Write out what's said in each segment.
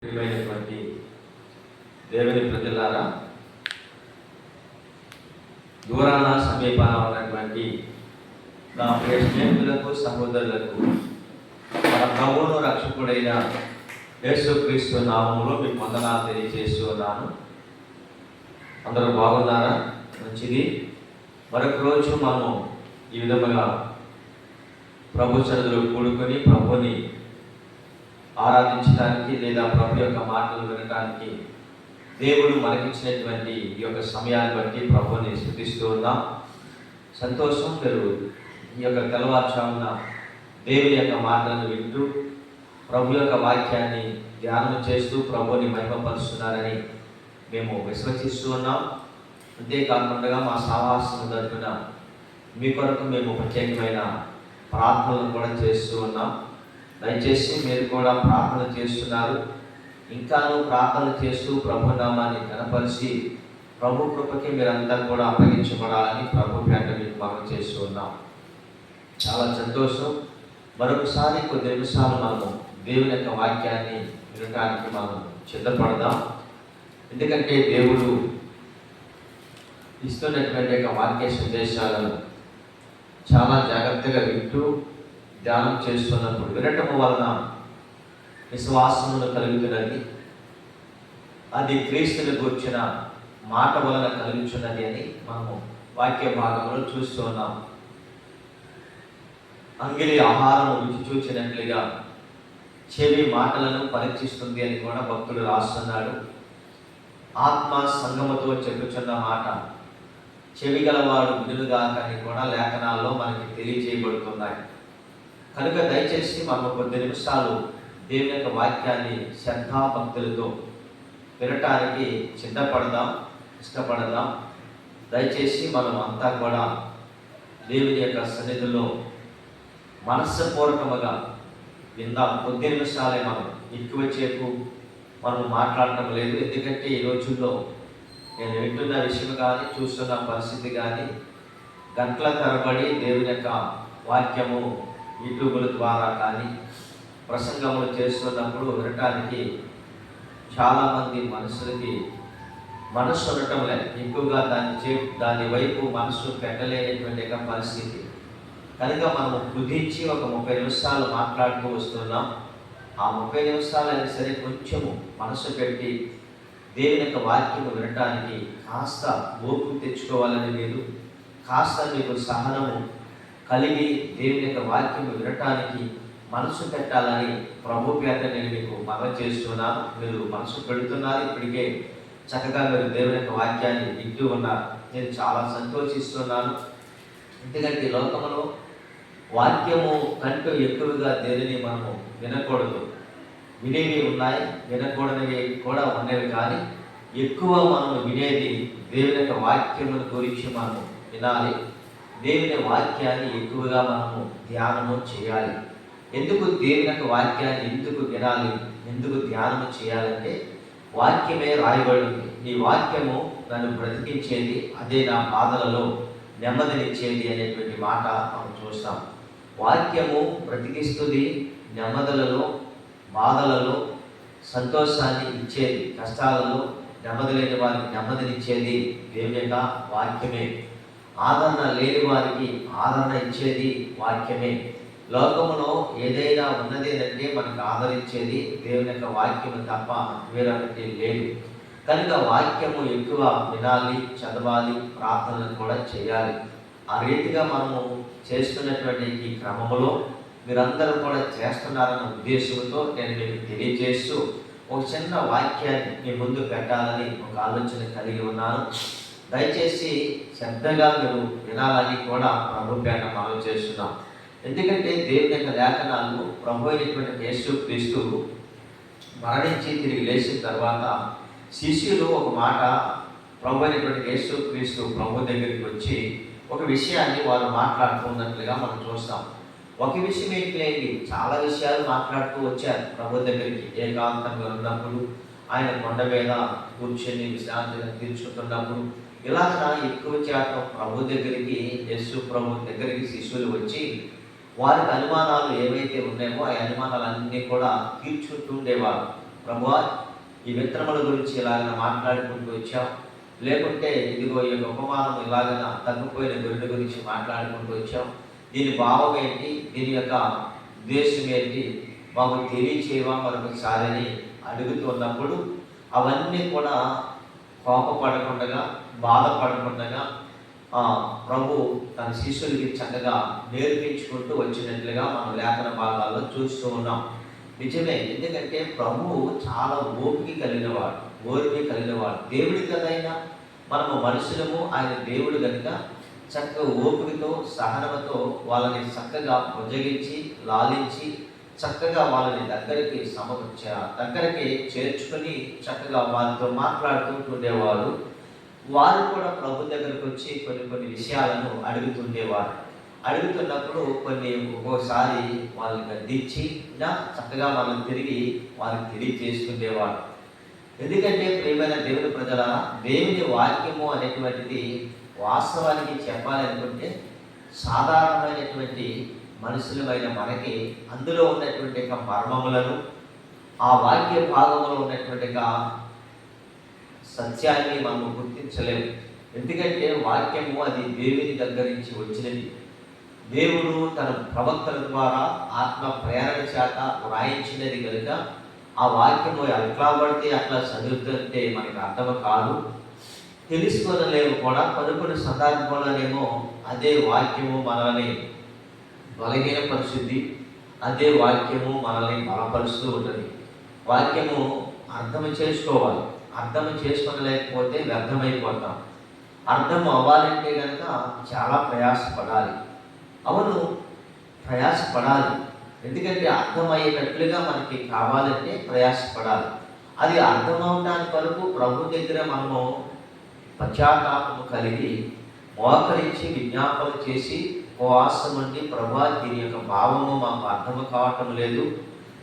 ప్రియమైనటువంటి దేవుని ప్రజలారా, దూరాన సమీపాన ఉన్నటువంటి నా ప్రియ స్నేహితులకు, సహోదరులకు మన ప్రభువును రక్షకుడైన యేసుక్రీస్తు నామములో మీకు వందనాలు తెలియజేస్తూ ఉన్నాను. అందరూ బాగున్నారా? మంచిది. మరొక రోజు మనం ఈ విధముగా ప్రభు సన్నిధిలో కూడుకొని ప్రభుని ఆరాధించడానికి లేదా ప్రభు యొక్క మాటలు వినడానికి దేవుడు మనకిచ్చినటువంటి ఈ యొక్క సమయాన్ని బట్టి ప్రభుని స్తుతిస్తూ ఉన్నాం. సంతోషం. మీరు ఈ యొక్క తెల్లవారుజామున దేవుని యొక్క మాటలను వింటూ ప్రభు యొక్క వాక్యాన్ని ధ్యానం చేస్తూ ప్రభుని మహిమపరుస్తున్నారని మేము విశ్వసిస్తూ ఉన్నాం. అంతేకాకుండా మా సావాసం తరపున మీ కొరకు మేము ప్రత్యేకమైన ప్రార్థనలు కూడా చేస్తూ ఉన్నాం. దయచేసి మీరు కూడా ప్రార్థన చేస్తున్నారు. ఇంకాను ప్రార్థన చేస్తూ ప్రభు నామాన్ని కనపరిచి ప్రభు కృపకి మీరంతా కూడా అప్పగించబడాలని ప్రభు పేట మీకు మనం చేస్తూ ఉన్నాం. చాలా సంతోషం. మరొకసారి కొద్ది నిమిషాలు మనము దేవుని యొక్క వాక్యాన్ని వినడానికి మనం సిద్ధపడదాం. ఎందుకంటే దేవుడు ఇస్తున్నటువంటి యొక్క వాక్య సందేశాలను చాలా జాగ్రత్తగా వింటూ ధ్యానం చేస్తున్నప్పుడు వినటం వలన విశ్వాసమును కలుగుతున్నది. అది క్రీస్తుని గూర్చిన మాట వలన కలుగుతున్నది అని మనము వాక్య భాగంలో చూస్తూ ఉన్నాం. అంగిలి ఆహారం రుచి చూచినట్లుగా చెవి మాటలను పరీక్షిస్తుంది అని కూడా భక్తుడు రాస్తున్నాడు. ఆత్మ సంగమతో చెప్పుచున్న మాట చెవి గలవాడు వినుగాక అని కూడా లేఖనాల్లో మనకి తెలియజేయబడుతున్నాయి. కనుక దయచేసి మనం కొద్ది నిమిషాలు దేవుని యొక్క వాక్యాన్ని శ్రద్ధాభక్తులతో వినటానికి సిద్ధపడదాం, ఇష్టపడదాం. దయచేసి మనం అంతా కూడా దేవుని యొక్క సన్నిధిలో మనస్సుపూర్వకముగా విందాం. కొద్ది నిమిషాలే, మనం ఎక్కువసేపు మనం మాట్లాడటం లేదు. ఎందుకంటే ఈ రోజుల్లో నేను వింటున్న విషయం కానీ చూస్తున్న పరిస్థితి కానీ గంటల తరబడి దేవుని యొక్క వాక్యము యూట్యూబ్ల ద్వారా కానీ ప్రసంగములు చేస్తున్నప్పుడు వినటానికి చాలామంది మనుషులకి మనస్సు ఉండటం లేదు. ఎక్కువగా దాని వైపు మనస్సు పెట్టలేనటువంటి యొక్క పరిస్థితి. కనుక మనము కుదించి ఒక 30 నిమిషాలు మాట్లాడుతూ వస్తున్నాం. ఆ 30 నిమిషాలైనా సరే కొంచెము మనస్సు పెట్టి దేవుని యొక్క వాక్యము వినటానికి కాస్త ఓపిక తెచ్చుకోవాలని లేదు, కాస్త మీకు సహనము కలిగి దేవుని యొక్క వాక్యము వినటానికి మనసు పెట్టాలని ప్రభు పేట నేను మీకు మనవి చేస్తున్నాను. మీరు మనసు పెడుతున్నారు. ఇప్పటికే చక్కగా మీరు దేవుని యొక్క వాక్యాన్ని వింటూ ఉన్నారు. నేను చాలా సంతోషిస్తున్నాను. ఎందుకంటే లోకములో వాక్యము కంటూ ఎక్కువగా దేనిని మనము వినకూడదు. వినేవి ఉన్నాయి, వినకూడనివి కూడా ఉన్నవి. కానీ ఎక్కువ మనం వినేది దేవుని యొక్క వాక్యముల గురించి మనము వినాలి. దేవుని వాక్యాన్ని ఎక్కువగా మనము ధ్యానము చేయాలి. ఎందుకు దేవుని యొక్క వాక్యాన్ని ఎందుకు వినాలి, ఎందుకు ధ్యానము చేయాలంటే వాక్యమే రాయబడింది. ఈ వాక్యము నన్ను బ్రతికించేది, అదే నా బాధలలో నెమ్మదినిచ్చేది అనేటువంటి మాట మనం చూస్తాం. వాక్యము బ్రతికిస్తుంది, నెమ్మదులలో, బాధలలో సంతోషాన్ని ఇచ్చేది, కష్టాలలో నెమ్మది లేని వారికి నెమ్మదినిచ్చేది దేవుని యొక్క వాక్యమే. ఆదరణ లేని వారికి ఆదరణ ఇచ్చేది వాక్యమే. లోకములో ఏదైనా ఉన్నది అంటే మనకు ఆదరించేది దేవుని యొక్క వాక్యము తప్ప వేరొకటి లేదు. కనుక వాక్యము ఎక్కువ వినాలి, చదవాలి, ప్రార్థనలు కూడా చేయాలి. ఆ రీతిగా మనము చేస్తున్నటువంటి ఈ క్రమంలో మీరందరూ కూడా చేస్తున్నారన్న ఉద్దేశంతో నేను మీకు తెలియజేస్తూ ఒక చిన్న వాక్యాన్ని మీ ముందు పెట్టాలని ఒక ఆలోచన కలిగి ఉన్నాను. దయచేసి శ్రద్ధగా మీరు వినాలని కూడా ప్రభు పేట మనం చేస్తున్నాం. ఎందుకంటే దేవుని యొక్క లేఖనాలు ప్రభు అయినటువంటి యేసుక్రీస్తు మరణించి తిరిగి లేచిన తర్వాత శిష్యులు ఒక మాట ప్రభు అయినటువంటి యేసుక్రీస్తు ప్రభు దగ్గరికి వచ్చి ఒక విషయాన్ని వారు మాట్లాడుతున్నట్లుగా మనం చూస్తాం. ఒక విషయం ఏంటి, చాలా విషయాలు మాట్లాడుతూ వచ్చారు ప్రభు దగ్గరికి. ఏకాంతంగా ఉన్నప్పుడు, ఆయన కొండ మీద కూర్చొని విశ్రాంతిగా తీర్చుకుంటున్నప్పుడు, ఇలాగ ఎక్కువ శాతం ప్రభు దగ్గరికి, యేసు ప్రభు దగ్గరికి శిష్యులు వచ్చి వారికి అనుమానాలు ఏవైతే ఉన్నాయో ఆ అనుమానాలన్నీ కూడా తీర్చుకుంటూ ఉండేవారు. ప్రభువా ఈ విత్తనముల గురించి ఇలాగ మాట్లాడుకుంటూ వచ్చాం, లేకుంటే ఇదిగో ఈ ఉపమానం ఇలాగ తగ్గిపోయిన గొర్రెల గురించి మాట్లాడుకుంటూ వచ్చాం, దీని భావం ఏంటి, దీని యొక్క ఉద్దేశం ఏంటి మాకు తెలియచేయవా మరొకసారి అని అడుగుతున్నప్పుడు అవన్నీ కూడా కోపపడకుండా బాధపడకుండా ప్రభు తన శిష్యులకి చక్కగా నేర్పించుకుంటూ వచ్చినట్లుగా మనం లేఖన భాగాల్లో చూస్తూ ఉన్నాం. నిజమే, ఎందుకంటే ప్రభువు చాలా ఓపిక కలిగినవాడు. దేవుడి కదైనా మనము మనుషులము, ఆయన దేవుడు కనుక చక్కగా ఓపికతో సహనముతో వాళ్ళని చక్కగా బుజ్జగించి లాలించి చక్కగా వాళ్ళని దగ్గరికి చేర్చుకొని చక్కగా వారితో మాట్లాడుతూ ఉండేవాడు. వారు కూడా ప్రభు దగ్గరకు వచ్చి కొన్ని విషయాలను అడుగుతున్నప్పుడు ఒక్కోసారి వాళ్ళని గద్దించి చక్కగా వాళ్ళని తిరిగి వాళ్ళకి తెలియజేస్తుండేవాడు. ఎందుకంటే ప్రియమైన దేవుని ప్రజల, దేవుని వాక్యము అనేటువంటిది వాస్తవానికి చెప్పాలనుకుంటే సాధారణమైనటువంటి మనుషులమైన మనకి అందులో ఉన్నటువంటి మర్మములను, ఆ వాక్య భాగంలో ఉన్నటువంటి సత్యాన్ని మనం గుర్తించలేము. ఎందుకంటే వాక్యము అది దేవుని దగ్గర నుంచి వచ్చినది. దేవుడు తన ప్రవక్తల ద్వారా ఆత్మ ప్రేరణ చేత వ్రాయించినది కనుక ఆ వాక్యము ఎట్లా పడితే అట్లా చదువుతుంటే మనకు అర్థం కాదు, తెలుసుకోనలేము కూడా. కొన్ని సందర్భంలోనేమో అదే వాక్యము మనల్ని బలహీనపరుస్తుంది, అదే వాక్యము మనల్ని బలపరుస్తూ ఉంటుంది. వాక్యము అర్థం చేసుకోవాలి, అర్థం చేసుకోలేకపోతే వ్యర్థమైపోతాం. అర్థం అవ్వాలంటే కనుక చాలా ప్రయాసపడాలి. ప్రయాసపడాలి, ఎందుకంటే అర్థమయ్యేటట్లుగా మనకి కావాలంటే ప్రయాసపడాలి. అది అర్థమవడానికి వరకు ప్రభు దగ్గర మనము పశ్చాత్తాపము కలిగి మోకరించి విజ్ఞాపన చేసి ఉపవాసం ఉండి, ప్రభువా దీని యొక్క భావము మాకు అర్థం కావటం లేదు,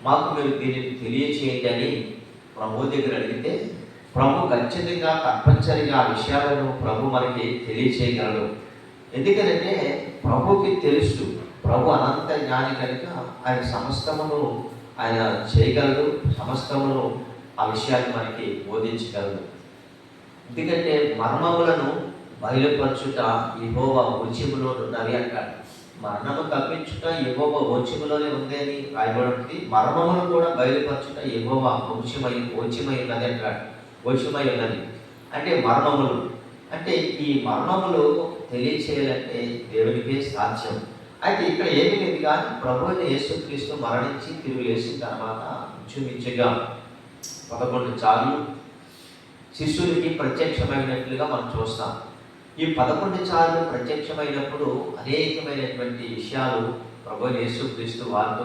మాకు మీరు దీనిని తెలియచేయండి అని ప్రభు దగ్గర అడిగితే ప్రభు ఖచ్చితంగా తప్పనిసరిగా ఆ విషయాలను ప్రభు మనకి తెలియచేయగలడు. ఎందుకంటే ప్రభుకి తెలుసు, ప్రభు అనంత జ్ఞాని కనుక ఆయన సమస్తమును ఆయన చేయగలడు, సమస్తమును ఆ విషయాన్ని మనకి బోధించగలడు. ఎందుకంటే మర్మములను బయలుపరచుట యెహోవా వశములో ఉన్నది అంటాడు. మరణము తప్పించుట యెహోవా వశములోనే ఉంది అని రాయబడింది. మర్మములు కూడా బయలుపరచుట యెహోవా వశమై ఉన్నది అంటాడు. వశమై ఉన్నది అంటే మర్మములు, అంటే ఈ మర్మములు తెలియచేయాలంటే దేవునికే సాధ్యం. అయితే ఇక్కడ ఏమీ లేదు, కానీ ప్రభు యేసుక్రీస్తు మరణించి తిరిగి లేచిన తర్వాత ఇంచుమించుగా 11 సార్లు శిష్యులకి ప్రత్యక్షమైనట్లుగా మనం చూస్తాం. ఈ 11 సార్లు ప్రత్యక్షమైనప్పుడు అనేకమైనటువంటి విషయాలు ప్రభు యేసుక్రీస్తు వారితో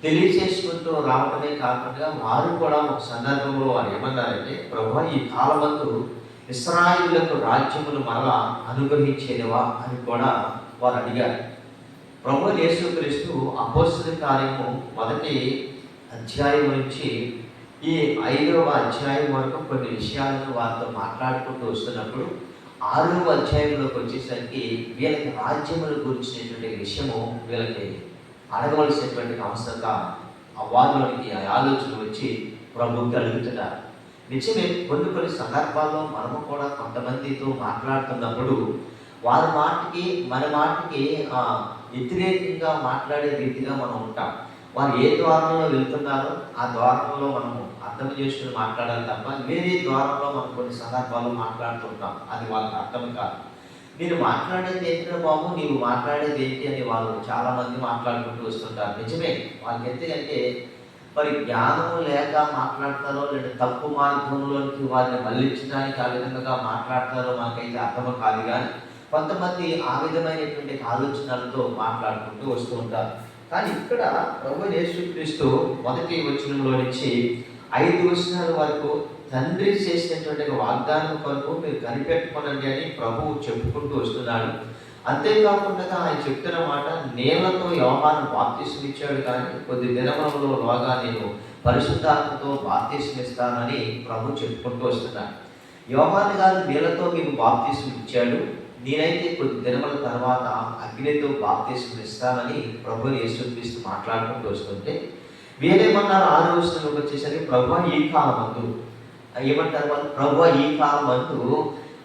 తెలియచేసుకుంటూ రావడమే కాకుండా వారు కూడా ఒక సందర్భంలో వారు ఏమన్నారంటే, ప్రభు ఈ కాలమందు ఇశ్రాయేలులకు రాజ్యమును మరలా అనుగ్రహించేదివా అని కూడా వారు అడిగారు. ప్రభు యేసుక్రీస్తు అపోస్తల కార్యము 1వ అధ్యాయం నుంచి ఈ 5వ అధ్యాయం వరకు కొన్ని విషయాలను వారితో మాట్లాడుకుంటూ వస్తున్నప్పుడు 6వ అధ్యాయంలోకి వచ్చేసరికి వీళ్ళకి రాజ్యముల గురించినటువంటి విషయము వీళ్ళకి అడగవలసినటువంటి అవసరత వారిలోనికి ఆలోచన వచ్చి ప్రభువుకి అడుగుతున్నారు. నిజమే, కొన్ని సందర్భాల్లో మనము కూడా కొంతమందితో మాట్లాడుతున్నప్పుడు వారి మాటకి మన మాటకి వ్యతిరేకంగా మాట్లాడే రీతిగా మనం ఉంటాం. వారు ఏ ద్వారంలో వెళ్తున్నారో ఆ ద్వారంలో మనము అర్థం చేసుకుని మాట్లాడాలి తప్ప వేరే ద్వారంలో మనం కొన్ని సందర్భాల్లో మాట్లాడుతుంటాం. అది వాళ్ళకి అర్థం కాదు. నేను మాట్లాడేది ఏంటో బాబు, నీవు మాట్లాడేది ఏంటి అని వాళ్ళు చాలామంది మాట్లాడుకుంటూ వస్తుంటారు. నిజమే, వాళ్ళకి ఎందుకంటే మరి జ్ఞానము లేక మాట్లాడతారో లేదా తప్పు మార్గంలోనికి వారిని మళ్ళించడానికి ఆ విధంగా మాట్లాడతారో మనకైతే అర్థం కాదు. కానీ కొంతమంది ఆ విధమైనటువంటి ఆలోచనలతో మాట్లాడుకుంటూ వస్తూ ఉంటారు. కానీ ఇక్కడ ప్రభు యేసుక్రీస్తు 1వ వచనంలో నుంచి 5 వచనాల వరకు తండ్రి చేసినటువంటి వాగ్దానం కొరకు మీరు కనిపెట్టుకోనండి అని ప్రభువు చెప్పుకుంటూ వస్తున్నాడు. అంతేకాకుండా ఆయన చెప్తున్న మాట, నేలతో యోహాను బాప్తిసం ఇచ్చాడు, కానీ కొద్ది దినములలోగా నేను పరిశుద్ధాత్మతో బాప్తిసం ఇస్తానని ప్రభు చెప్పుకుంటూ వస్తున్నాడు. యోహాను గారు నీళ్లతో మీకు బాప్తిసం ఇచ్చాడు, నేనైతే కొద్ది దినముల తర్వాత అగ్నితో బాప్తిసం ఇస్తానని ప్రభు యేసుక్రీస్తు మాట్లాడుకుంటూ వస్తుంటే, వీరేమన్నారు 6వ వచనంలోకి వచ్చేసరికి ప్రభువా ఈ కాలమందు ఏమంటారు వాళ్ళు, ప్రభువా ఈ కాలమందు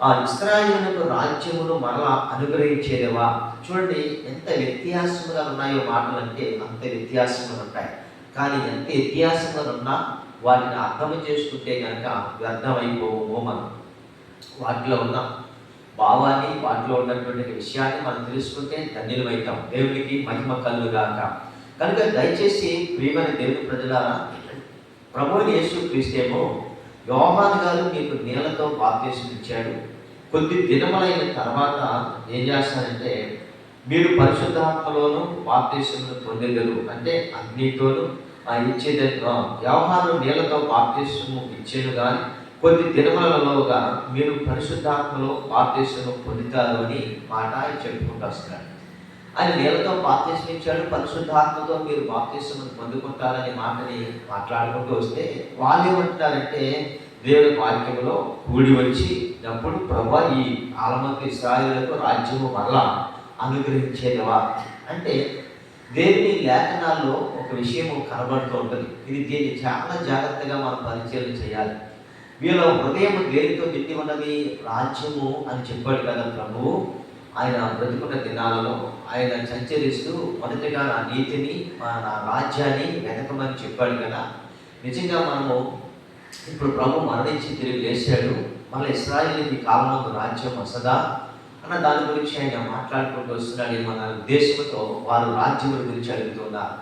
ఆ ఇశ్రాయేలుకు రాజ్యమును మరలా అనుగ్రహించేదేవా. చూడండి ఎంత వ్యత్యాసముగా ఉన్నాయో మాటలు, అంటే అంత వ్యత్యాసంగా ఉంటాయి. కానీ ఎంత వ్యత్యాసంగా ఉన్నా వాటిని అర్థం చేసుకుంటే కనుక వ్యర్థమైపోము. మనం వాటిలో ఉన్న భావాన్ని, వాటిలో ఉన్నటువంటి విషయాన్ని మనం తెలుసుకుంటే ధన్యులమవుతాం. దేవునికి మహిమ కలుగుగాక. కనుక దయచేసి ప్రియమైన దేవుని ప్రజలారా, ప్రభువైన యేసుక్రీస్తేమో యోహాను గారు మీకు నీళ్లతో బాప్తిసం ఇచ్చాడు. కొద్ది దినములైన తర్వాత ఏం చేస్తారంటే మీరు పరిశుద్ధాత్మలోను బాప్తిసమును పొందెదరు, అంటే అగ్నితోను ఇచ్చేది. యోహాను నీళ్లతో బాప్తిసము ఇచ్చేను కానీ కొద్ది దినములలోగా మీరు పరిశుద్ధాత్మలో బాప్తిసము పొందుతారు అని మాట చెప్పుకుంటూ వస్తున్నాడు. ఆయన నీళ్లతో బాప్తిసం ఇచ్చాడు, పరిశుద్ధాత్మతో మీరు బాప్తిసమును పొందుకుంటారనే మాటని మాట్లాడుకుంటూ వస్తే వాళ్ళు ఏమంటున్నారంటే దేవుని వాక్యంలో కూడి వచ్చి అప్పుడు ప్రభువా ఈ ఆలమంది ఇశ్రాయేలుకు రాజ్యము మరలా అనుగ్రహించేదవా అంటే దేవుని లేఖనాల్లో ఒక విషయము కనబడుతూ ఉంటుంది. దీన్ని చాలా జాగ్రత్తగా మనం పరిచయం చేయాలి. వీళ్ళ హృదయం దేనితో నిండి ఉన్నది, రాజ్యము అని చెప్పాడు కదా ప్రభువు. ఆయన బ్రతుకున్న దినాలలో ఆయన సంచరిస్తూ మొదటిగా నా నీతిని, నా రాజ్యాన్ని వెతకమని చెప్పాడు కదా. నిజంగా మనము ఇప్పుడు ప్రభు మరణించి తిరిగి లేచాడు, మళ్ళీ ఇశ్రాయేలుకి కాలంలో రాజ్యం వస్తుందా అన్న దాని గురించి ఆయన మాట్లాడుకుంటూ వస్తున్నాడు. మన ఉద్దేశంతో వారు రాజ్యం గురించి అడుగుతున్నారు.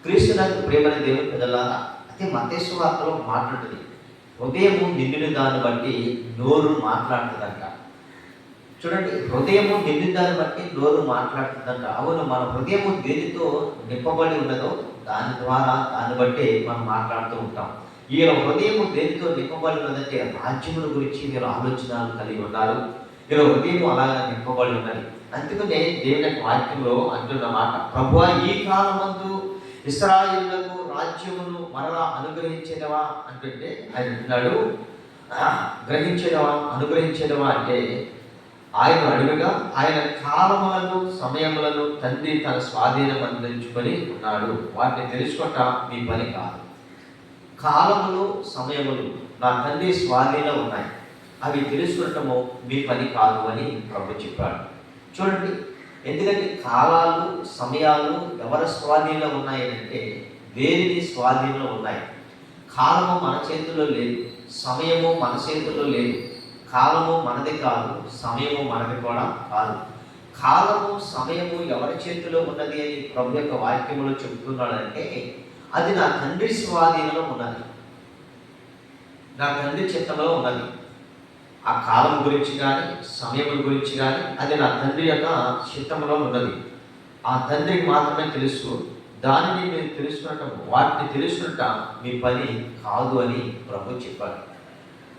క్రీస్తునందు ప్రేమైన దేవుని ప్రజలారా, అయితే మత్తయి సువార్తలో మాట్లాడుతుంది, హృదయము నిండిన దాన్ని బట్టి నోరు మాట్లాడుతుందంట. చూడండి, హృదయము నిండిన దాన్ని బట్టి నోరు మాట్లాడుతుందంట. అవును, మన హృదయము దేనితో నింపబడి ఉన్నదో దాన్ని బట్టే మనం మాట్లాడుతూ ఉంటాం. వీళ్ళ హృదయము దేనితో నింపబడి ఉన్నదంటే రాజ్యముల గురించి వీళ్ళు ఆలోచనలు కలిగి ఉన్నారు. వీళ్ళ హృదయం అలాగా నింపబడి ఉన్నది. అందుకనే దేవుని వాక్యంలో అంటున్న మాట, ప్రభువా ఈ కాలమందు ఇశ్రాయేలుకు రాజ్యమును మరలా అనుగ్రహించేదవా అంటుంటే ఆయన అంటున్నాడు, గ్రహించేదవా అనుగ్రహించేదవా అంటే ఆయన అడుగుగా ఆయన కాలములను సమయములను తండ్రి తన స్వాధీనం అందించుకొని ఉన్నాడు. వాటిని తెలుసుకుంటా మీ పని కాదు. కాలములు సమయములు నా తండ్రి స్వాధీనం ఉన్నాయి, అవి తెలుసుకుంటము మీ పని కాదు అని ప్రభు చెప్పాడు. చూడండి, ఎందుకంటే కాలాలు సమయాలు ఎవరి స్వాధీనంలో ఉన్నాయంటే దేనిని స్వాధీనంలో ఉన్నాయి. కాలము మన చేతుల్లో లేదు, సమయము మన చేతుల్లో లేదు. కాలము మనది కాదు, సమయము మనది కూడా కాదు. కాలము సమయము ఎవరి చేతిలో ఉన్నది అని ప్రభు యొక్క వాక్యములో చెబుతున్నాడంటే అది నా తండ్రి స్వాధీనంలో ఉన్నది, నా తండ్రి చిత్తంలో ఉన్నది. ఆ కాలం గురించి కానీ సమయం గురించి కానీ అది నా తండ్రి యొక్క చిత్తంలో ఉన్నది. ఆ తండ్రికి మాత్రమే తెలుసు. దానిని మీరు తెలుసుకుంటాం, వాటిని తెలుసుకుంటా మీ పని కాదు అని ప్రభు చెప్పాడు.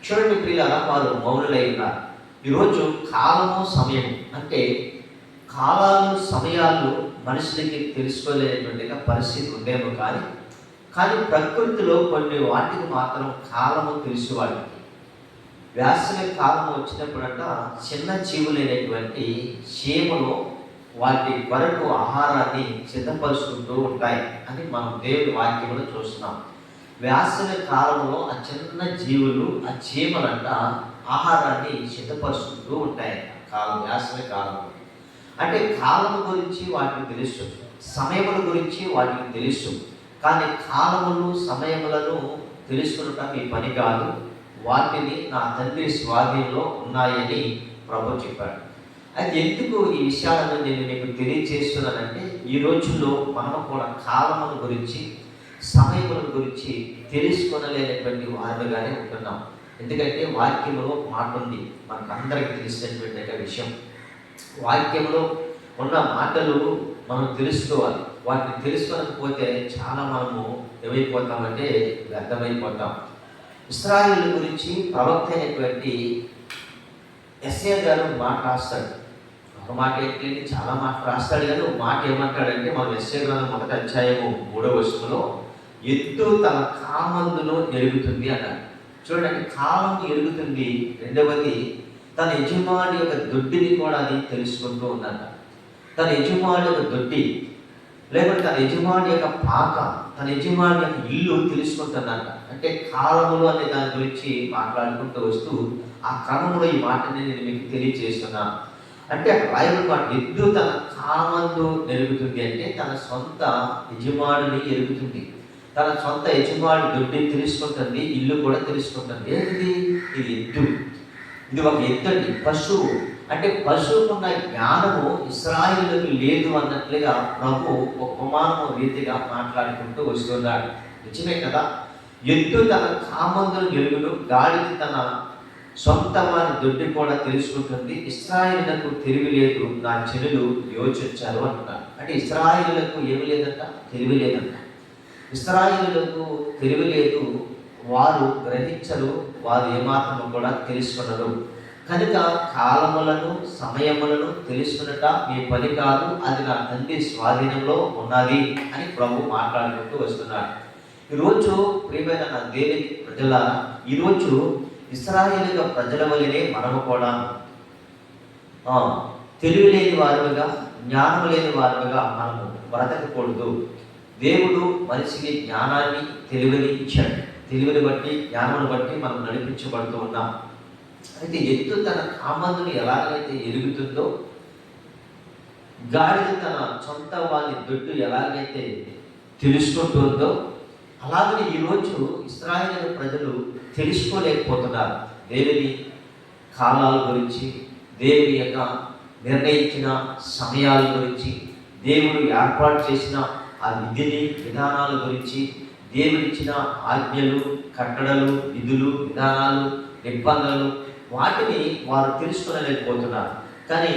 చూడండి ప్రియులారా, వారు మౌనులై ఉన్నారు. ఈరోజు కాలము సమయము అంటే కాలాలు సమయాలు మనుషులకి తెలుసుకోలేనటువంటి పరిస్థితి ఉండేమో కానీ ప్రకృతిలో కొన్ని వాటికి మాత్రం కాలము తెలుసు. వాటికి వేసవి కాలం వచ్చినప్పుడంట చిన్న జీవులైనటువంటి చీమలు వాటి వరకు ఆహారాన్ని సిద్ధపరుచుకుంటూ ఉంటాయి అని మనం దేవుని వాక్యంలో చూస్తున్నాం. వేసవి కాలంలో ఆ చిన్న జీవులు, ఆ చీమలంట ఆహారాన్ని సిద్ధపరుచుకుంటూ ఉంటాయి వేసవి కాలంలో. అంటే కాలం గురించి వాటికి తెలుసు, సమయముల గురించి వాటికి తెలుసు. కానీ కాలములు సమయములను తెలుసుకున్నట మీ పని కాదు, వాటిని నా తండ్రి స్వాధీనంలో ఉన్నాయని ప్రభు చెప్పాడు. అయితే ఎందుకు ఈ విషయాలను నేను మీకు తెలియజేస్తున్నానంటే ఈ రోజుల్లో మనం కూడా కాలముల గురించి సమయముల గురించి తెలుసుకొనలేనటువంటి వారుగానే ఉంటున్నాం. ఎందుకంటే వాక్యంలో మాట ఉంది, మనకు అందరికీ తెలిసినటువంటి విషయం. వాక్యంలో ఉన్న మాటలు మనం తెలుసుకోవాలి. వాటిని తెలుసుకోకపోతే చాలా మనము ఏమైపోతామంటే వ్యర్థమైపోతాం. ఇశ్రాయేలు గురించి ప్రవక్త అయినటువంటి యెషయా గారు మాట రాస్తాడు. ఒక మాట ఏంటి, చాలా మాట రాస్తాడు కానీ ఒక మాట ఏమంటాడంటే మనం యెషయా గ్రంథం 1వ అధ్యాయము 3వ వచనంలో ఎద్దు తన కామందును ఎరుగుతుంది అన్నాడు. చూడండి, కాలం ఎరుగుతుంది. రెండవది తన యజమాని యొక్క దొడ్డిని కూడా అది తెలుసుకుంటూ ఉందంట. తన యజమాని యొక్క దొడ్డి లేకపోతే తన యజమాని యొక్క పాక తన యజమాని యొక్క ఇల్లు తెలుసుకుంటుందంట. అంటే కాలములు అనే దాని గురించి మాట్లాడుకుంటూ వస్తూ ఆ క్రమంలో ఈ మాటని నేను మీకు తెలియజేస్తున్నాను. అంటే అక్కడ రాయబడిన మాట, ఎద్దు తన కామందు నెరుగుతుంది అంటే తన సొంత యజమానిని ఎరుగుతుంది. తన సొంత యజమాని దొడ్డిని తెలుసుకుంటుంది, ఇల్లు కూడా తెలుసుకుంటుంది. ఏంటిది? ఇది ఎద్దు. ఇది ఒక ఎద్దు అండి, పశువు. అంటే పశువుకున్న జ్ఞానము ఇశ్రాయేలుకు లేదు అన్నట్లుగా ప్రభు ఉపమానము రీతిగా మాట్లాడుకుంటూ వస్తున్నాడు. నిజమే కదా? ఎద్దు తన కామందును ఎరుగును, గాడిద తన సొంత వారి దొడ్డి కూడా తెలుసుకుంటుంది. ఇశ్రాయేలులకు తెలివి లేదు, నా జనులు యోచించారు అంటున్నారు. అంటే ఇశ్రాయేలులకు ఏమి లేదంట? తెలివి లేదంట. ఇశ్రాయేలులకు తెలివి లేదు, వారు గ్రహించరు, వారు ఏమాత్రము కూడా తెలుసుకున్నారు. కనుక కాలములను సమయములను తెలుసుకున్నట మీ పని కాదు, అది నా తండ్రి స్వాధీనంలో ఉన్నది అని ప్రభు మాట్లాడుకుంటూ వస్తున్నాడు. ఈరోజు ప్రియమైన నా దేవుని ప్రజలారా, ఈరోజు ఇశ్రాయేలు ప్రజల వల్లనే మనము కూడా తెలివి లేని వారుగా, జ్ఞానం లేని వారుగా మనము బ్రతకకూడదు. దేవుడు మనిషికి జ్ఞానాన్ని, తెలివిని ఇచ్చాడు. తెలివిని బట్టి, జ్ఞానాన్ని బట్టి మనం నడిపించబడుతూ ఉన్నాం. అయితే ఎద్దు తన కామందుని ఎలాగైతే ఎరుగుతుందో, గాడిద తన సొంత వాళ్ళ దొడ్డు ఎలాగైతే తెలుసుకుంటుందో, అలాగే ఈరోజు ఇశ్రాయేలు ప్రజలు తెలుసుకోలేకపోతున్నారు. దేవుని కాలాల గురించి, దేవుని యొక్క నిర్ణయించిన సమయాల గురించి, దేవుడు ఏర్పాటు చేసిన ఆ విధిని, విధానాల గురించి, దేవుడిచ్చిన ఆజ్ఞలు, కట్టడలు, విధులు, విధానాలు, నిబంధనలు, వాటిని వారు తెలుసుకోలేకపోతున్నారు. కానీ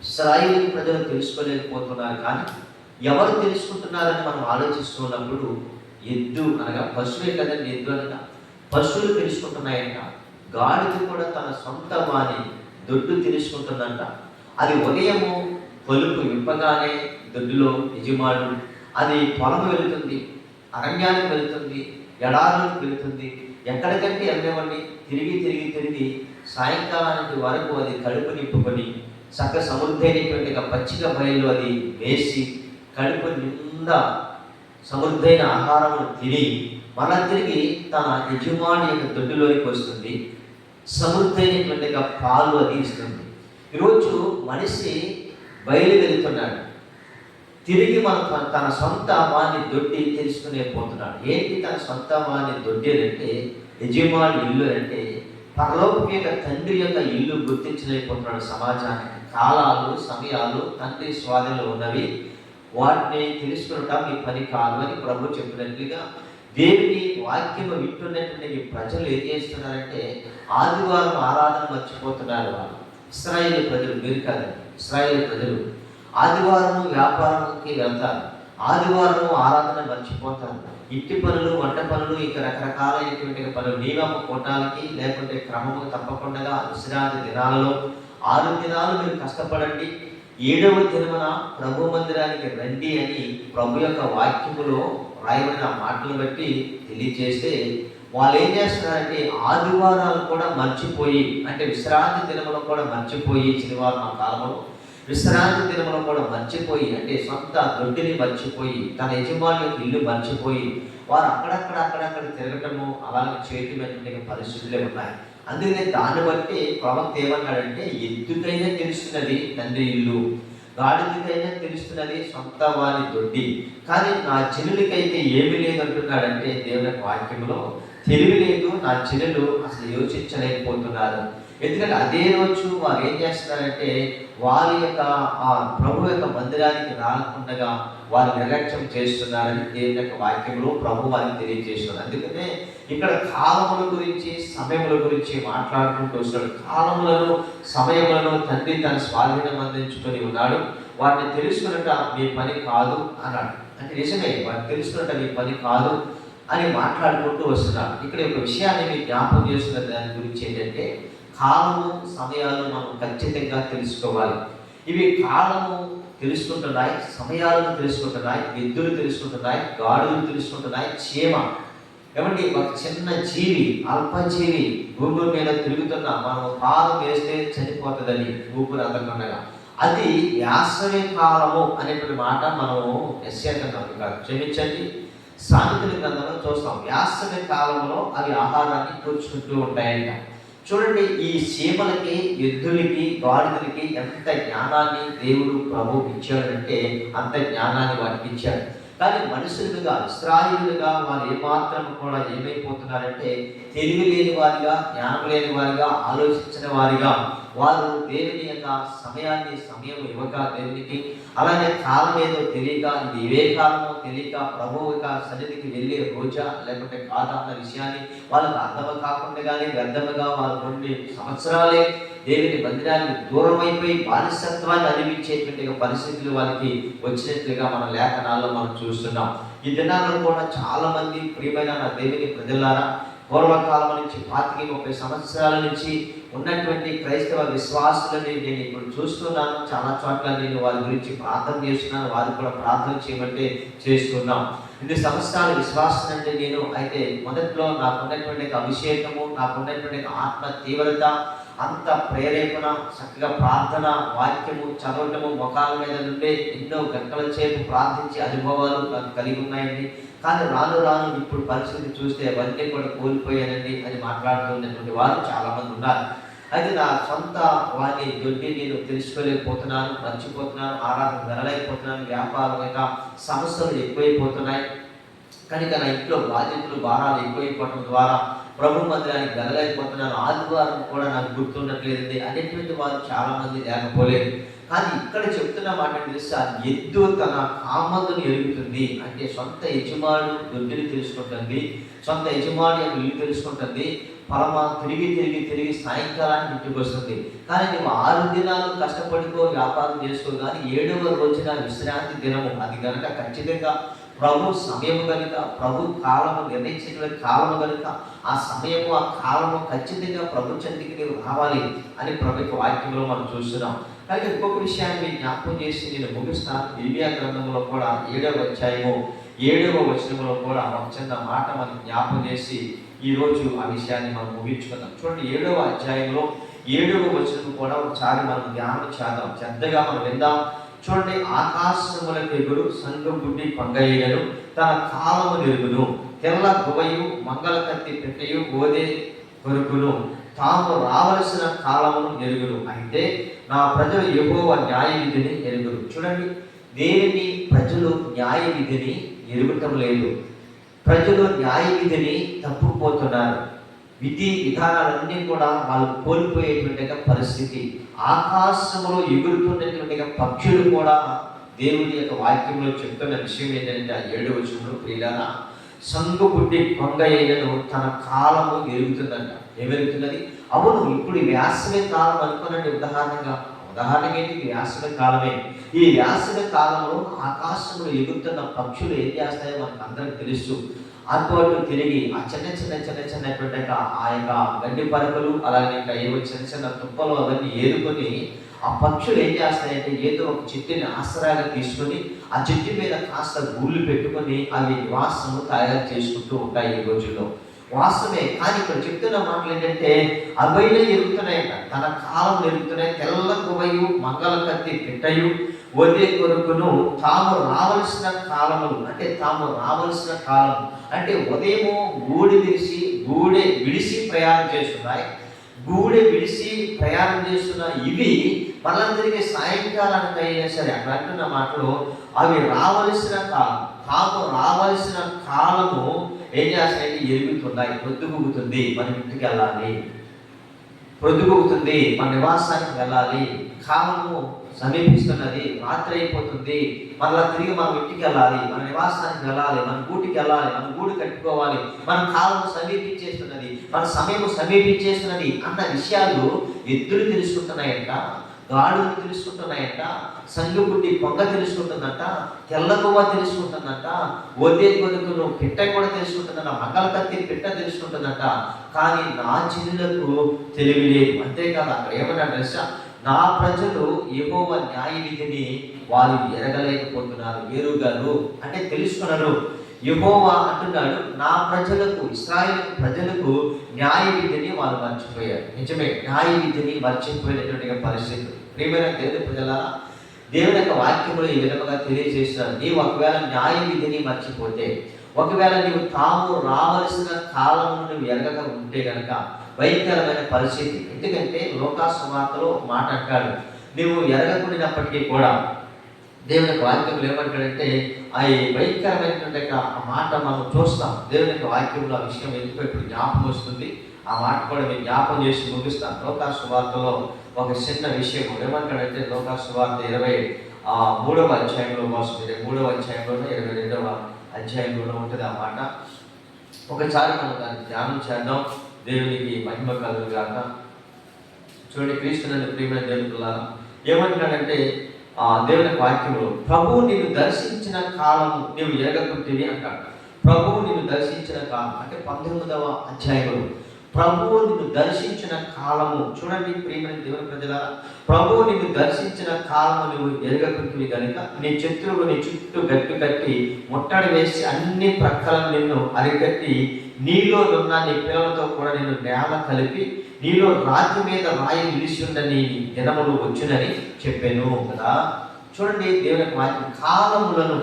ఇశ్రాయేలు ప్రజలు తెలుసుకోలేకపోతున్నారు. కానీ ఎవరు తెలుసుకుంటున్నారని మనం ఆలోచిస్తున్నప్పుడు, ఎద్దు అనగా పశువే కదండి. ఎద్దు అనగా పశువులు తెలుసుకుంటున్నాయంట. గాడిద కూడా తన సొంత వాని దొడ్డు తెలుసుకుంటుందంట. అది ఉదయము పలుపు విప్పగానే దొడ్డులో యజమానుడు, అది పొలం వెళుతుంది, అరణ్యానికి వెళుతుంది, ఎడారులకు వెళుతుంది. ఎక్కడికంటే వెళ్ళేవాడిని తిరిగి తిరిగి తిరిగి సాయంకాలానికి వరకు అది కడుపు నింపుకొని చక్క సమృద్ధైనటువంటి పచ్చిక బయలు అది వేసి కడుపు నిండా సమృద్ధైన ఆహారమును తిని మళ్ళా తిరిగి తన యజమాని యొక్క దొడ్డులోకి వస్తుంది. సమృద్ధైనటువంటి పాలు అది ఇస్తుంది. ఈరోజు మనిషి బయలు వెళుతున్నాడు, తిరిగి తన సొంత వాని దొడ్డి తెలుసుకునేపోతున్నాడు. ఏంటి తన సొంత వాని దొడ్డి అంటే? యజమాని ఇల్లు అంటే పరలోకం యొక్క తండ్రి యొక్క ఇల్లు గుర్తించలేకపోతున్నాడు సమాజానికి. కాలాలు, సమయాలు తండ్రి స్వాధీనంలో ఉన్నవి, వాటిని తెలుసుకున్నట మీ పని కాదు అని ప్రభు చెప్పినట్లుగా దేవుని వాక్యము వింటున్నటువంటి ప్రజలు ఏం చేస్తున్నారంటే ఆదివారం ఆరాధన మర్చిపోతున్నారు. వాళ్ళు ఇశ్రాయేలు ప్రజలు, మీరు కాదండి, ఇశ్రాయేలు ప్రజలు ఆదివారం వ్యాపారానికి వెళ్తారు, ఆదివారం ఆరాధన మర్చిపోతారు. ఇంటి పనులు, వంట పనులు, ఇంకా రకరకాలైనటువంటి పనులు, నియమము కోటాలకి లేకుంటే క్రమము తప్పకుండా విశ్రాంతి దినాలలో 6 దినాలు మీరు కష్టపడండి, 7వ దినమున ప్రభు మందిరానికి రండి అని ప్రభు యొక్క వాక్యములో రాయబడిన మాటలు బట్టి తెలియజేస్తే వాళ్ళు ఏం చేస్తున్నారంటే ఆదివారాలు కూడా మర్చిపోయి, అంటే విశ్రాంతి దినములో కూడా మర్చిపోయి, శనివారం కాలంలో విశ్రాంతి దినములో కూడా మర్చిపోయి, అంటే సొంత దొడ్డిని మర్చిపోయి, తన యజమాని యొక్క ఇల్లు మర్చిపోయి వారు అక్కడక్కడ తిరగటము అలాగే చేయటం పరిస్థితులే ఉన్నాయి. అందుకనే దాన్ని బట్టి ప్రవక్త ఏమన్నాడంటే, ఎద్దుకైనా తెలుస్తున్నది తండ్రి ఇల్లు, గాడిదకైనా తెలుస్తున్నది సొంత వారి దొడ్డి, కానీ నా జనులకైతే ఏమీ లేదు అంటున్నాడంటే దేవుని వాక్యంలో తెలివి లేదు, నా జనులు అసలు యోచించలేకపోతున్నారు. ఎందుకంటే అదే రోజు వారు ఏం చేస్తున్నారంటే వారి యొక్క ఆ ప్రభు యొక్క మందిరానికి రాకుండా వారు నిర్లక్ష్యం చేస్తున్నారని దేవుని యొక్క వాక్యంలో ప్రభు వారికి తెలియజేస్తున్నారు. అందుకనే ఇక్కడ కాలముల గురించి, సమయముల గురించి మాట్లాడుకుంటూ వస్తున్నాడు. కాలములను, సమయములను తండ్రి తన స్వాధీనం అందించుకొని ఉన్నాడు, వాటిని తెలుసుకున్నట మీ పని కాదు అన్నాడు. అంటే నిజమే, వాటిని తెలుసుకున్నట మీ పని కాదు అని మాట్లాడుకుంటూ వస్తున్నాడు. ఇక్కడ ఒక విషయాన్ని మీరు జ్ఞాపకం చేస్తున్న దాని గురించి ఏంటంటే కాలము, సమయాలు మనం ఖచ్చితంగా తెలుసుకోవాలి. ఇవి కాలము తెలుసుకుంటున్నాయి, సమయాలను తెలుసుకుంటున్నాయి, ఎద్దులు తెలుసుకుంటున్నాయి, గాడులు తెలుసుకుంటున్నాయి, చీమ. ఏమంటే ఒక చిన్న జీవి, అల్పజీవి భూమి మీద తిరుగుతున్నా మనం పాదం వేస్తే చనిపోతుందని ఊపిరి అందకుండా, అది వేసవి కాలము అనేటువంటి మాట మనము ఎస్ఏకన్నాం. క్షమించండి, సామెతల గ్రంథంలో చూస్తాం, వేసవి కాలంలో అవి ఆహారాన్ని కూర్చుంటూ ఉంటాయంట. చూడండి, ఈ చీమలకి, ఎద్దులకి, గాడిదలకి ఎంత జ్ఞానాన్ని దేవుడు ప్రభు ఇచ్చాడంటే అంత జ్ఞానాన్ని వాటికి ఇచ్చాడు. కానీ మనుషులుగా, ఇశ్రాయేలుగా వారు ఏమాత్రం కూడా ఏమైపోతున్నారంటే తెలివి లేని వారిగా, జ్ఞానం లేని వారిగా, ఆలోచించిన వారిగా, వారు దేవుని యొక్క సమయం ఇవ్వక దేవునికి, అలాగే కాలం ఏదో తెలియక, ఇది ఏ కాలమో తెలియక ప్రభువు యొక్క సన్నిధికి వెళ్ళే రోజా లేకుంటే కాదా అన్న విషయాన్ని వాళ్ళకి అర్థం కాకుండా కానీ వ్యర్థముగా వారు కొన్ని సంవత్సరాలే దేవుని మందిరానికి దూరం అయిపోయి బానిసత్వాన్ని అనుభవించేటువంటి పరిస్థితులు వాళ్ళకి వచ్చినట్లుగా మన లేఖనాల్లో మనం చూస్తున్నాం. ఈ దినాల్లో కూడా చాలా మంది ప్రియమైన నా దేవుని ప్రజలారా, పూర్వకాలం నుంచి 25-30 సంవత్సరాల నుంచి ఉన్నటువంటి క్రైస్తవ విశ్వాసులని నేను ఇప్పుడు చూస్తున్నాను. చాలా చోట్ల నేను వారి గురించి ప్రార్థన చేస్తున్నాను, వారు కూడా ప్రార్థన చేయమంటే చేస్తున్నాం. 2 సంవత్సరాల విశ్వాసం అంటే నేను అయితే మొదట్లో నాకున్నటువంటి అభిషేకము, నాకున్నటువంటి ఆత్మ తీవ్రత, అంత ప్రేరేపణ, చక్కగా ప్రార్థన, వాక్యము చదవటము, ముఖాల మీద నుండి ఎన్నో గంటల సేపు ప్రార్థించే అనుభవాలు నాకు కలిగి ఉన్నాయండి. కానీ రాను రాను ఇప్పుడు పరిస్థితి చూస్తే అవన్నీ కూడా కోల్పోయానండి అని మాట్లాడుతున్నటువంటి వారు చాలామంది ఉన్నారు. అయితే నా సొంత వారిని దొడ్డి నేను తెలుసుకోలేకపోతున్నాను, మర్చిపోతున్నాను, ఆరాధన వెళ్ళలేకపోతున్నాను, వ్యాపారం యొక్క సమస్యలు ఎక్కువైపోతున్నాయి కనుక నా ఇంట్లో బాధ్యతలు, భారాలు ఎక్కువైపోవడం ద్వారా ప్రభు మందిరానికి వెళ్ళలేకపోతున్నాను, ఆదివారం కూడా నాకు గుర్తుండట్లేదండి అనేటువంటి వారు చాలామంది లేకపోలేదు. కానీ ఇక్కడ చెప్తున్న మాట తెలిస్తే ఎద్దు తన కామదుని ఎరుగుతుంది అంటే సొంత యజమాను దొడ్డిని తెలుసుకుంటుంది, సొంత యజమాని యొక్క ఇల్లు తెలుసుకుంటుంది, తిరిగి సాయంకాలానికి ఇంటికి వస్తుంది. కానీ నువ్వు 6 దినాలు కష్టపడుకో, వ్యాపారం చేసుకో, కానీ 7వ రోజున విశ్రాంతి దినము, అది కనుక ఖచ్చితంగా ప్రభు సమయము కనుక, ప్రభు కాలము నిర్ణయించినటువంటి కాలము కనుక, ఆ సమయము, ఆ కాలము ఖచ్చితంగా ప్రభు చెందికి నీవు రావాలి అని ప్రభు వాక్యంలో మనం చూస్తున్నాం. కానీ ఇంకొక విషయాన్ని జ్ఞాపకం చేసి నేను ముగిస్తాను. ఇర్మియా గ్రంథంలో కూడా 7వ అధ్యాయము 7వ వచనంలో కూడా ఒక చిన్న మాట మనం జ్ఞాపకం చేసి ఈరోజు ఆ విషయాన్ని మనం ముగించుకుందాం. చూడండి, 7వ అధ్యాయంలో 7వ వచనం కూడా ఒకసారి మనం ధ్యానం చేద్దాం, శ్రద్ధగా మనం విందాం. చూడండి, ఆకాశములకు ఎగురు సంఘబుడ్డి కొంగయ్యను, తన కాలము నెరుగును, తెల్ల గువయు మంగళ కత్తి పెట్టయు ఓదే కొరుకును, తాము రావలసిన కాలమును ఎరుగును. అయితే నా ప్రజలు యెహోవా న్యాయ విధిని ఎరుగురు. చూడండి, దేవుని ప్రజలు న్యాయ విధిని ఎరుగుటం లేదు. ప్రజలు న్యాయ విధిని తప్పుకుపోతున్నారు. విధి విధానాలన్నీ కూడా వాళ్ళు కోల్పోయేటువంటి పరిస్థితి. ఆకాశంలో ఎగురుతున్నటువంటి పక్షులు కూడా దేవుని యొక్క వాక్యంలో చెప్తున్న విషయం ఏంటంటే 7వ వచనంలో, ప్రియులారా, సంగుబుడ్డి కొంగయ్యను తన కాలము ఎరుగుతుందంట. ఏమెరుగుతున్నది? అవును, ఇప్పుడు వేసవి కాలం అనుకునండి. ఉదాహరణకి ఏంటి? వేసవి కాలమే. ఈ వేసవి కాలంలో ఆకాశంలో ఎగురుతున్న పక్షులు ఏం చేస్తాయో మనకు అందరికి తెలుసు. అటు తిరిగి ఆ చిన్నటువంటి ఆ యొక్క గడ్డి పరకలు, అలాగే ఇంకా ఏవో చిన్న తుప్పలు అవన్నీ ఏరుకొని ఆ పక్షులు ఏం చేస్తాయంటే ఏదో ఒక చెట్టుని ఆసరాగా తీసుకొని ఆ చెట్టు మీద కాస్త గూళ్ళు పెట్టుకొని అవి నివాసము తయారు చేసుకుంటూ ఉంటాయి ఈ రోజుల్లో. వాస్తవమే, కానీ ఇక్కడ చెప్తున్న మాటలు ఏంటంటే అవైనా ఎరుగుతున్నాయంట, తన కాలం ఎరుగుతున్నాయి. తెల్ల గువయు మంగళ కత్తి పెట్టయు ఒదే కొరుకును, తాము రావలసిన కాలములు అంటే తాము రావలసిన కాలం అంటే ఉదయము గూడె విడిసి ప్రయాణం చేస్తున్నాయి. గూడె విడిసి ప్రయాణం చేస్తున్న ఇవి మళ్ళందరికీ సాయంకాలానికి అయినా సరే అక్కడ అంటున్న మాటలు అవి రావలసిన కాలం, తాము రావలసిన కాలము ఏం చేస్తాయంటే ఎరుగుతున్నాయి. పొద్దుగుతుంది, మనం ఇంటికి వెళ్ళాలి, పొద్దుగుతుంది, మన నివాసానికి వెళ్ళాలి, కాలము సమీపిస్తున్నది, రాత్రి అయిపోతుంది, మళ్ళీ తిరిగి మనం ఇంటికి వెళ్ళాలి, మన నివాసానికి వెళ్ళాలి, మన గూటికి వెళ్ళాలి, మన గూడు కట్టుకోవాలి, మన కాలము సమీపించేస్తున్నది, మన సమయము సమీపించేస్తున్నది అన్న విషయాలు ఎద్దులు తెలుసుకుంటున్నాయంట, గాడులు తెలుసుకుంటున్నాయంట, సంగుబుడ్డి కొంగ తెలుసుకుంటుందంట, తెల్లగువ్వ తెలుసుకుంటుందంట, ఓదే కొనుక్కును పిట్ట కూడా తెలుసుకుంటుందంట, మంగళ కత్తి పిట్ట తెలుసుకుంటుందంట. కానీ నా జనులకు తెలివి లేదు. అంతేకాదు అక్కడ ఏమన్నా తెలుసా, నా ప్రజలు యెహోవా న్యాయ విధిని వారు ఎరగలేకపోతున్నారు, ఎరుగరు అంటే తెలుసుకున్నారు. యెహోవా అంటున్నాడు, నా ప్రజలకు, ఇశ్రాయేలు ప్రజలకు న్యాయ విధిని వారు మర్చిపోయారు. నిజమే, న్యాయ విధిని మర్చిపోయినటువంటి పరిస్థితి. ప్రియమైన దేవుని ప్రజలారా, దేవుని యొక్క వాక్యములు ఈ విధంగా తెలియజేస్తున్నారు. నీవు ఒకవేళ న్యాయ విధిని మర్చిపోతే, ఒకవేళ నీవు తాము రావలసిన కాలము నువ్వు ఎరగక ఉంటే కనుక భయంకరమైన పరిస్థితి. ఎందుకంటే లోకా సువార్తలో ఒక మాట అంటాడు, నువ్వు ఎరగకుండినప్పటికీ కూడా దేవుని యొక్క వాక్యంలో ఏమంటాడంటే ఆ భయంకరమైనటువంటి ఆ మాట మనం చూస్తాం. దేవుని యొక్క వాక్యంలో ఆ విషయం ఎందుకు ఇప్పుడు జ్ఞాపకం వస్తుంది, ఆ మాట కూడా నేను జ్ఞాపకం చేసి ముగిస్తాను. లోకా సువార్తలో ఒక చిన్న విషయం ఏమంటాడంటే, లోకా సువార్త 23వ అధ్యాయంలో వస్తుంది, 3వ అధ్యాయంలోనే 22వ అధ్యాయంలోనే ఉంటుంది ఆ మాట. ఒకసారి మనం దాన్ని ధ్యానం చేద్దాం. దేవునికి మహిమ కలుగుగాక. చూడండి, క్రీస్తునందు ప్రియమైన దేవుని పిల్లలారా ఏమంటున్నాడంటే దేవుని వాక్యంలో, ప్రభువు నిన్ను దర్శించిన కాలము నీవు ఎరగకుంటివి అంటాడు. ప్రభువు నిన్ను దర్శించిన కాలం అంటే 19వ అధ్యాయంలో ప్రభువు నిన్ను దర్శించిన కాలము. చూడండి ప్రియమైన దేవుని ప్రజలారా, ప్రభువు నిన్ను దర్శించిన కాలము నువ్వు ఎరగకుంటివి కనుక నీ శత్రువులు నీ చుట్టూ గట్టి కట్టి ముట్టడి వేసి అన్ని ప్రక్కలను నిన్ను అరికట్టి నీలో ఉన్న నీ పిల్లలతో కూడా నిన్ను నేల కలిపి నీలో రాతి మీద రాయి నిలిచిందని దినములు వచ్చునని చెప్పాను కదా. చూడండి దేవుని వాక్యం కాలములను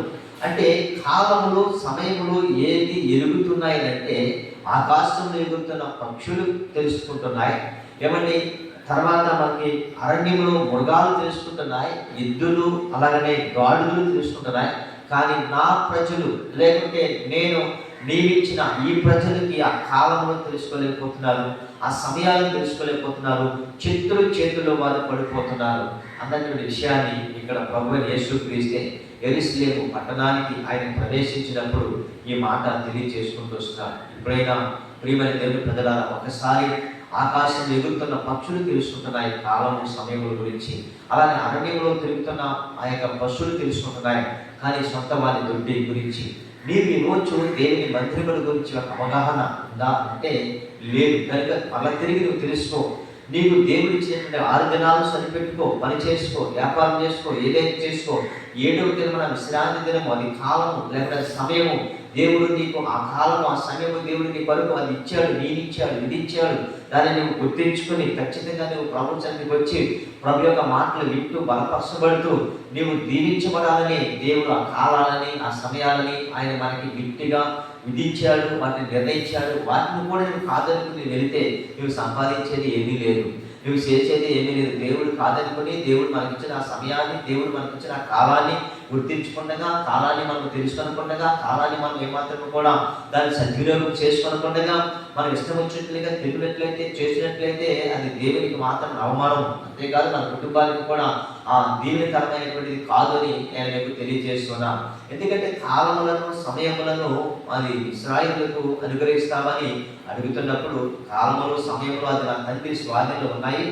అంటే కాలములు సమయములు ఏది ఎరుగుతున్నాయి అంటే ఆకాశంలో ఎగురుతున్న పక్షులు తెలుసుకుంటున్నాయి. ఏమండి, తర్వాత మనకి అరణ్యంలో మృగాలు తెలుసుకుంటున్నాయి, ఎద్దులు అలాగనే గాడులు తెలుసుకుంటున్నాయి. కానీ నా ప్రజలు లేకుంటే నేను నియమించిన ఈ ప్రజలకి ఆ కాలంలో తెలుసుకోలేకపోతున్నారు, ఆ సమయాలను తెలుసుకోలేకపోతున్నారు, చేతుల్లో వారు పడిపోతున్నారు అన్నటువంటి విషయాన్ని ఇక్కడ ప్రభువైన యేసుక్రీస్తే యెరూషలేము పట్టణానికి ఆయన ప్రవేశించినప్పుడు ఈ మాట తెలియజేసుకుంటూ వస్తున్నారు. ఇప్పుడైనా ప్రియమైన దేవుని ప్రజలారా, ఒకసారి ఆకాశంలో ఎగురుతున్న పక్షులు తెలుసుకుంటున్నాయి కాలము సమయముల గురించి, అలానే అరణ్యంలో తిరుగుతున్న ఆ యొక్క పశువులు తెలుసుకుంటున్నాయి, కానీ సొంత వారి దొడ్డి గురించి నీవు ఈరోజు దేవుని మంత్రిముల గురించి ఒక అవగాహన ఉందా అంటే లేదు. కనుక మళ్ళీ తిరిగి నువ్వు తెలుసుకో. నీవు దేవుడు ఇచ్చినటువంటి 6 దినాలు సరిపెట్టుకో, పని చేసుకో, వ్యాపారం చేసుకో, ఏదైతే చేసుకో. 7వ దినమున విశ్రాంతి దినము, అది కాలము లేకపోతే సమయము. దేవుడు నీకు ఆ కాలము ఆ సమయము దేవుడు నీ కొరకు అది ఇచ్చాడు, నేనిచ్చాడు, విధించాడు. దాన్ని నువ్వు గుర్తించుకొని ఖచ్చితంగా నువ్వు ప్రపంచానికి వచ్చి ప్రభు యొక్క మాటలు వింటూ బలపరచబడుతూ నీవు దీవించబడాలని దేవుడు ఆ కాలాలని ఆ సమయాలని ఆయన మనకి గట్టిగా విధించాడు, వాటిని నిర్ణయించాడు. వాటిని కూడా నువ్వు కాదనుకుని వెళితే నువ్వు సంపాదించేది ఏమీ లేదు, నువ్వు చేసేది ఏమీ లేదు. దేవుడు కాదనుకుని దేవుడు మనకిచ్చిన ఆ సమయాన్ని, దేవుడు మనకిచ్చిన ఆ కాలాన్ని గుర్తించుకుండగా, కాలాన్ని మనం తెలుసుకొనకుండగా, కాలాన్ని మనం ఏమాత్రం కూడా దాన్ని సద్వినియోగం చేసుకొనకుండగా మనం ఇష్టం వచ్చినట్లుగా తిరిగినట్లయితే చేసినట్లయితే అది దేవునికి మాత్రం అవమానం. అంతేకాదు మన కుటుంబానికి కూడా ఆ దీవెనకరమైనటువంటిది కాదు అని నేను మీకు తెలియజేస్తున్నా. ఎందుకంటే కాలములను సమయములను అది ఇశ్రాయేలుకు అనుగ్రహిస్తామని అడుగుతున్నప్పుడు కాలములు సమయములు అది నా తండ్రి స్వాధీనంలో ఉన్నాయి,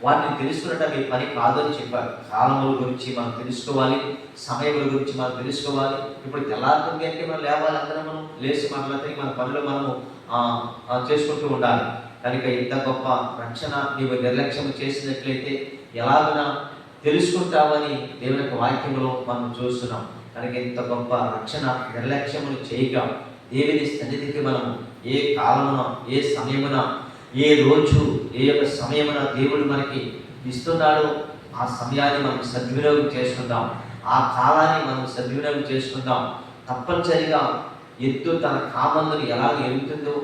వాటిని తెలుసుకున్నట్టు మీ పని కాదు అని చెప్పారు. కాలముల గురించి మనం తెలుసుకోవాలి, సమయముల గురించి మనం తెలుసుకోవాలి. ఇప్పుడు తెల్లారుతుంది అంటే మనం లేవాలి, అందరం మనం లేచి మనలందరికీ మన పనులు మనము చేసుకుంటూ ఉండాలి. కనుక ఇంత గొప్ప రక్షణ నీవు నిర్లక్ష్యం చేసినట్లయితే ఎలాగైనా తెలుసుకుంటామని దేవుని యొక్క వాక్యంలో మనం చూస్తున్నాం. కనుక ఇంత గొప్ప రక్షణ నిర్లక్ష్యములు చేయక దేవుని సన్నిధికి మనము ఏ కాలమున ఏ సమయమున ఏ రోజు ఏ యొక్క సమయమున దేవుడు మనకి ఇస్తున్నాడో ఆ సమయాన్ని మనం సద్వినియోగం చేసుకుందాం, ఆ కాలాన్ని మనం సద్వినియోగం చేసుకుందాం. తప్పనిసరిగా ఎద్దు తన కామందుని ఎలాగ ఎరుగుతుందో,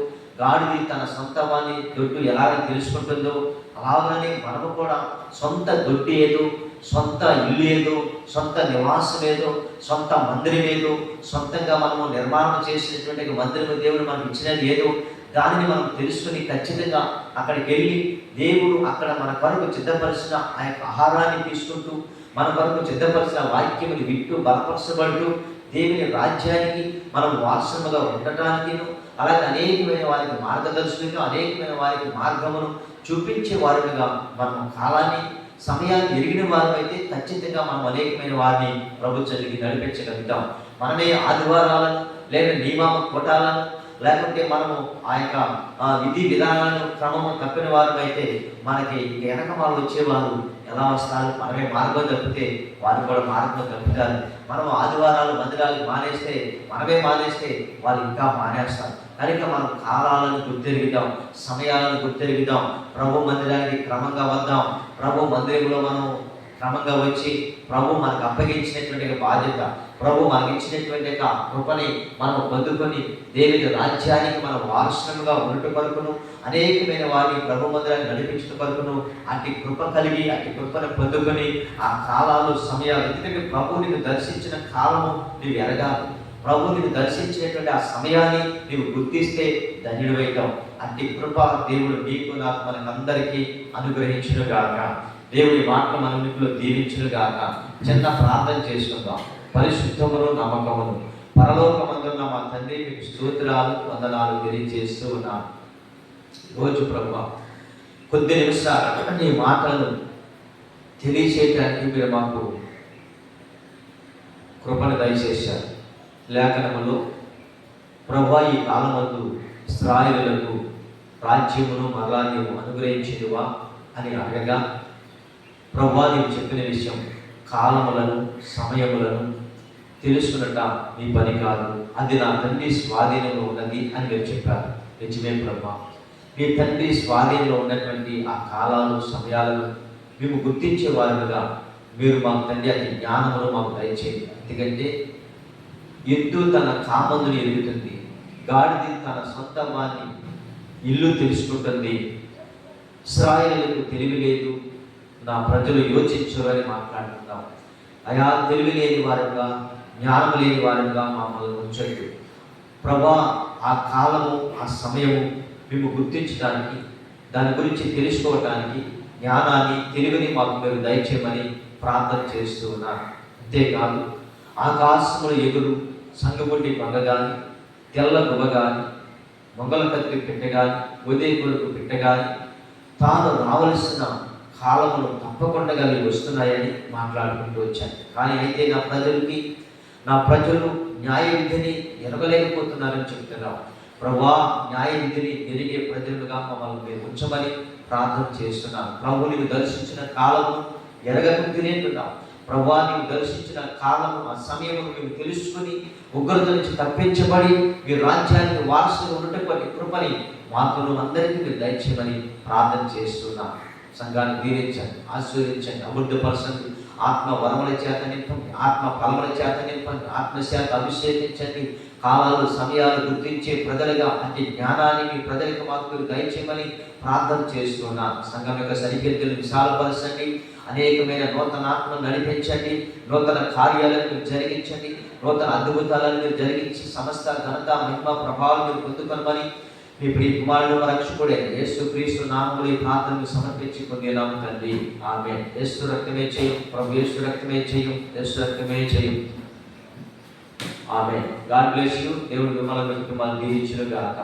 గాడిది తన సొంత వాణి దొడ్డు ఎలాగ తెలుసుకుంటుందో, అలాగనే మనము కూడా సొంత దొడ్డు ఏదో, సొంత ఇల్లు ఏదో, సొంత నివాసం ఏదో, సొంత మందిరం ఏదో, సొంతంగా మనము నిర్మాణం చేసినటువంటి మందిరం దేవుడు మనకు ఇచ్చినది ఏదో, దానిని మనం తెలుసుకుని ఖచ్చితంగా అక్కడికి వెళ్ళి దేవుడు అక్కడ మన కొరకు సిద్ధపరిచిన ఆ యొక్క ఆహారాన్ని తీసుకుంటూ, మన కొరకు సిద్ధపరిచిన వాక్యముని వింటూ బలపరచబడుతూ దేవుని రాజ్యానికి మనం వారసులుగా ఉండటానికి, అలాగే అనేకమైన వారికి మార్గదర్శకులుగా అనేకమైన వారికి మార్గమును చూపించే వారిగా మనం కాలాన్ని సమయాన్ని ఎరిగిన వారైతే ఖచ్చితంగా మనం అనేకమైన వారిని ప్రభుత్వానికి నడిపించగలుగుతాం. మనమే ఆదివారాలను లేదా నియమ కోటాలను లేకపోతే మనము ఆ యొక్క విధి విధానాలను క్రమము తప్పిన వారమైతే మనకి వెనక వాళ్ళు వచ్చేవారు ఎలా వస్తారు? మనమే మార్గం తప్పితే వారు కూడా మార్గం తప్పుతారు. మనం ఆదివారాలు మందిరాలు మానేస్తే, మనమే మానేస్తే వాళ్ళు ఇంకా మానేస్తారు. కనుక మనం కాలాలను గుర్తెరుగుదాం, సమయాలను గుర్తెరుగుదాం, ప్రభు మందిరానికి క్రమంగా వద్దాం. ప్రభు మందిరంలో మనం క్రమంగా వచ్చి ప్రభు మనకు అప్పగించినటువంటి బాధ్యత, ప్రభు మనకి ఇచ్చినటువంటి కృపని మనం పొందుకొని దేవుని రాజ్యానికి మనం వారసులుగా ఉండటం కొరకును, అనేకమైన వారిని ప్రభు మందిరాన్ని నడిపించడం కొరకును అట్టి కృప కలిగి అట్టి కృపను పొందుకొని ఆ కాలాలు సమయాలు, ఎందుకంటే ప్రభు నిన్ను దర్శించిన కాలము నీవు ఎరగాలి. ప్రభు నిన్ను దర్శించినటువంటి ఆ సమయాన్ని నీవు గుర్తిస్తే ధన్యుడవుతావు. అట్టి కృప దేవుడు నీకు నాకు మనకందరికీ అనుగ్రహించును గాక. దేవుడి మాటలు మన ఇంట్లో దీవించును గాక. చిన్న ప్రార్థన చేసుకుందాం. పరిశుద్ధమును నమ్మకమును పరలోకమందున్న మా తండ్రి, మీకు స్తోత్రాలు వందనాలు తెలియజేస్తూ ఉన్నాను. రోజు ప్రభువా కొద్ది నిమిషాలు నీ మాటలను తెలియచేయడానికి మీరు మాకు కృపను దయచేశారు. లేఖనములో ప్రభువా ఈ కాలమందు ఇశ్రాయేలులకు రాజ్యమును మరలా నీవు అనుగ్రహించినవా అని అడగగా, ప్రభువా నీవు చెప్పిన విషయం కాలములను సమయములను తెలుసుకున్నట మీ పని కాదు, అది నా తండ్రి స్వాధీనంలో ఉన్నది అని మీరు చెప్పారు. నిజమే ప్రభువా, మీ తండ్రి స్వాధీనంలో ఉన్నటువంటి ఆ కాలాలు సమయాలను మేము గుర్తించే వారుగా మీరు మాకు తండ్రి అది జ్ఞానమును మాకు దయచేయండి. ఎందుకంటే ఎద్దు తన కామందుని ఎదుగుతుంది, గాడిది తన సొంత వాని ఇల్లు తెలుసుకుంటుంది. ఇశ్రాయేలులకు తెలివి లేదు, నా ప్రజలు యోచించరు అని మాట్లాడుతున్నాం. అయా తెలివి లేని వారుగా, జ్ఞానం లేని వారుగా మమ్మల్ని ఉంచండి ప్రభా. ఆ కాలము ఆ సమయము మేము గుర్తించడానికి, దాని గురించి తెలుసుకోవడానికి జ్ఞానాన్ని తెలివిని మాకు మీరు దయచేయమని ప్రార్థన చేస్తూ ఉన్నాను. అంతేకాదు ఆకాశముల ఎగురు సంగబుడ్డి పంగ కానీ, తెల్ల గుబ కానీ, మొగల కత్తి పిట్ట కానీ, ఉదయ కొడుకు పిట్ట కానీ తాను రావలసిన కాలములు తప్పకుండా అవి వస్తున్నాయని మాట్లాడుకుంటూ వచ్చాను. కానీ అయితే నా ప్రజలు న్యాయ విధిని ఎరగలేకపోతున్నారని చెప్తున్నాం. ప్రభువా న్యాయ విధిని ఎరిగే ప్రజలుగా మమ్మల్ని మీరు ఉంచమని ప్రార్థన చేస్తున్నాను. ప్రభు నీవు దర్శించిన కాలము ఎరగకుండానేట్టున్నాం. ప్రభువా నీవు దర్శించిన కాలము ఆ సమయము మేము తెలుసుకుని ఉగ్రత నుంచి తప్పించబడి మీ రాజ్యానికి వారసులు ఉన్నటువంటి కృపని మాకును అందరికీ మీరు దయచేయమని ప్రార్థన చేస్తున్నాం. సంఘాన్ని దీవించండి, ఆశీర్వదించండి, అభివృద్ధిపరచండి, ఆత్మ వరముల చేత నింపండి, ఆత్మ ఫలముల చేత నింపండి, ఆత్మశాత అభిషేకించండి. కాలాలు సమయాలు గుర్తించే ప్రజలుగా అతి జ్ఞానాన్ని మీ ప్రజలకు మాకు మీరు దయచేయమని ప్రార్థన చేస్తున్నాను. సంఘం యొక్క సరిహద్దులు విశాలపరచండి, అనేకమైన నూతన ఆత్మను నడిపించండి, నూతన కార్యాలను మీరు జరిగించండి, నూతన అద్భుతాలను మీరు జరిగించి సమస్త ఘనత మహిమ ప్రభావం మీరు పొందుకొనమని మీ ప్రియ కుమారుడు రక్షకుడే యేసుక్రీస్తు నామములో ఈ ప్రార్థనను సమర్పించి పొందినాము తండ్రి. ఆమేన్. యేసు రక్తమే చేయం, ప్రభు యేసు రక్తమే చేయం, యేసు రక్తమే చేయం. ఆమేన్. God bless you. దేవుడు మిమ్మల్ని దీవించును గాక.